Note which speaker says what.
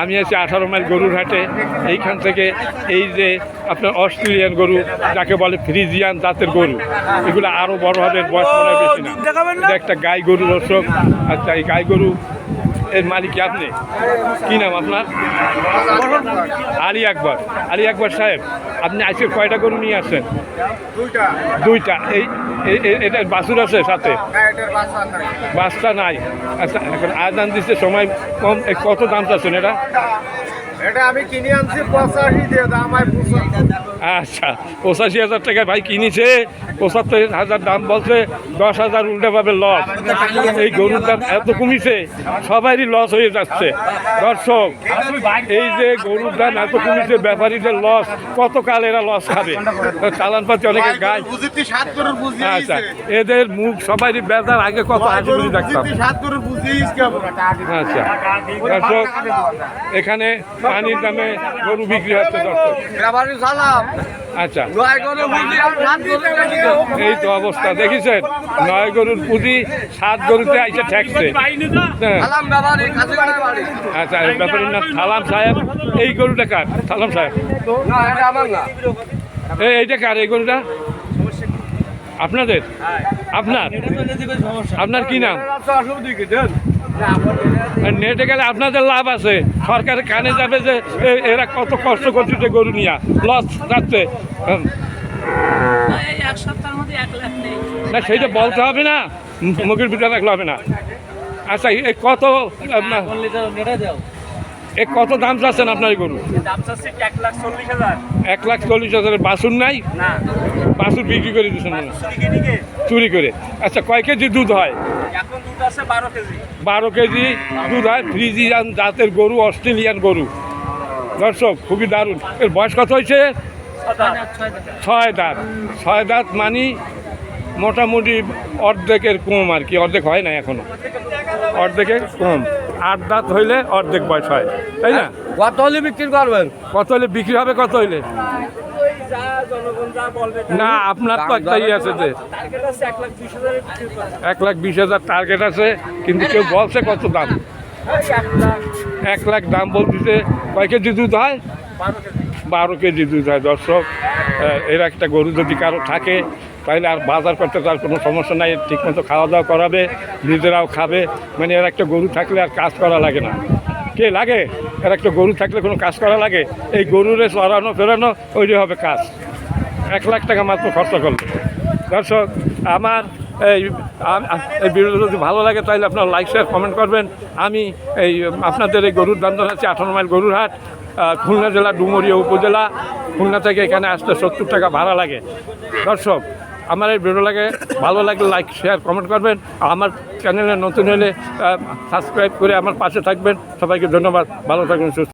Speaker 1: আমি আছি 18 মাইল গরুর হাটে। এইখান থেকে এই যে আপনার অস্ট্রেলিয়ান গরু যাকে বলে ফ্রিজিয়ান জাতের গরু, এগুলো আরও বড় হবে, বয়স মনে হয় বেশি না। এটা একটা গাই গরু দর্শক। আচ্ছা, এই গাই গরু এর মালিক আপনি, কি নাম আপনার? আলী আকবর। আলী আকবর সাহেব, আপনি আজকে কয়টা গরু নিয়ে আসছেন? দুইটা। এটা বাছুর আছে সাথে? বাচ্চা নাই। আচ্ছা, এখন আজান দিচ্ছে, সময় কম, কত দাম চাচ্ছেন এটা?
Speaker 2: এটা আমি কিনে আনছি 85 দিয়ে, দাম হয় 75।
Speaker 1: আচ্ছা, 85,000 টাকা ভাই কিনেছে, 75,000 দাম বলছে, 10,000 উল্টে পাবে লস। এই গরুর দাম এত কমিছে, সবারই লস হয়ে যাচ্ছে দর্শক। এই যে গরুর দাম এত কমিছে, ব্যাপারীদের লস, কতকাল এরা লস খাবে? চালান পাতি অনেকে গায়। আচ্ছা, এদের মুখ সবারই বেজার, আগে কত হাসি দেখতাম। আচ্ছা দর্শক, এখানে পানির দামে গরু বিক্রি হচ্ছে দর্শক। আচ্ছা, এই তো অবস্থা দেখেছেন, 9 গরুর পুঁজি 7 গরুতে আইসে ঠেকছে। আচ্ছা, ব্যাপারীর নাম সালাম সাহেব। এই গরুটা কার? সালাম সাহেব, এইটা কার? এই গরুটা আপনাদের? আপনার কি নাম? নেটে গেলে আপনাদের লাভ আছে, সরকারের কানে যাবে যে এরা কত কষ্ট করছে গরু নিয়ে, লস যাচ্ছে। না, সেইটা বলতে হবে না, মুখের ভিতরে রাখলে হবে না। আচ্ছা, এই কত কত দাম চাচ্ছেন আপনার গরু? 1,40,000। বাছুর নাই? বাছুর বিক্রি করে দিচ্ছেন চুরি করে? আচ্ছা, কয় কেজি দুধ হয়? 12 কেজি দুধ হয়। ফ্রিজিয়ান জাতের গরু, অস্ট্রেলিয়ান গরু দর্শক, খুবই দারুণ। এর বয়স কত হয়েছে? 6 দাঁত। 6 দাঁত মানে মোটামুটি অর্ধেকের কম আর কি, অর্ধেক হয় না এখনো, অর্ধেকের কম। 8 দাঁত হইলে অর্ধেক বয়স হয়, তাই না?
Speaker 2: কত হলে বিক্রি করবেন?
Speaker 1: কত হলে বিক্রি হবে? কত হইলে? না, আপনার তো একটাই আছে যে 1,20,000 টার্গেট আছে, কিন্তু কেউ বলছে কত দাম? 1 লাখ দাম বলতেছে। কয় কেজি দুধ হয়? 12 কেজি দুধ হয় দর্শক। এর একটা গরু যদি কারো থাকে তাহলে আর বাজার করতে তার কোনো সমস্যা নাই, ঠিকমতো খাওয়া দাওয়া করাবে, নিজেরাও খাবে। মানে এর একটা গরু থাকলে আর কাজ করা লাগে না। কে লাগে? এর একটা গরু থাকলে কোনো কাজ করা লাগে? এই গরুরে চড়ানো ফেরানো, ওইটাই হবে কাজ। 1 লাখ টাকা মাত্র খরচা করলে। দর্শক, আমার এই ভিডিও যদি ভালো লাগে তাহলে আপনারা লাইক শেয়ার কমেন্ট করবেন। আমি আপনাদের এই গরুর দাম জানাচ্ছি 18 মাইল গরুর হাট, খুলনা জেলা ডুমুরিয়া উপজেলা। খুলনা থেকে এখানে আসতে 70 টাকা ভাড়া লাগে। দর্শক, আমার এই ভিডিও ভালো লাগলে লাইক শেয়ার কমেন্ট করবেন। আমার চ্যানেলে নতুন হলে সাবস্ক্রাইব করে আমার পাশে থাকবেন। সবাইকে ধন্যবাদ, ভালো থাকবেন, সুস্থ।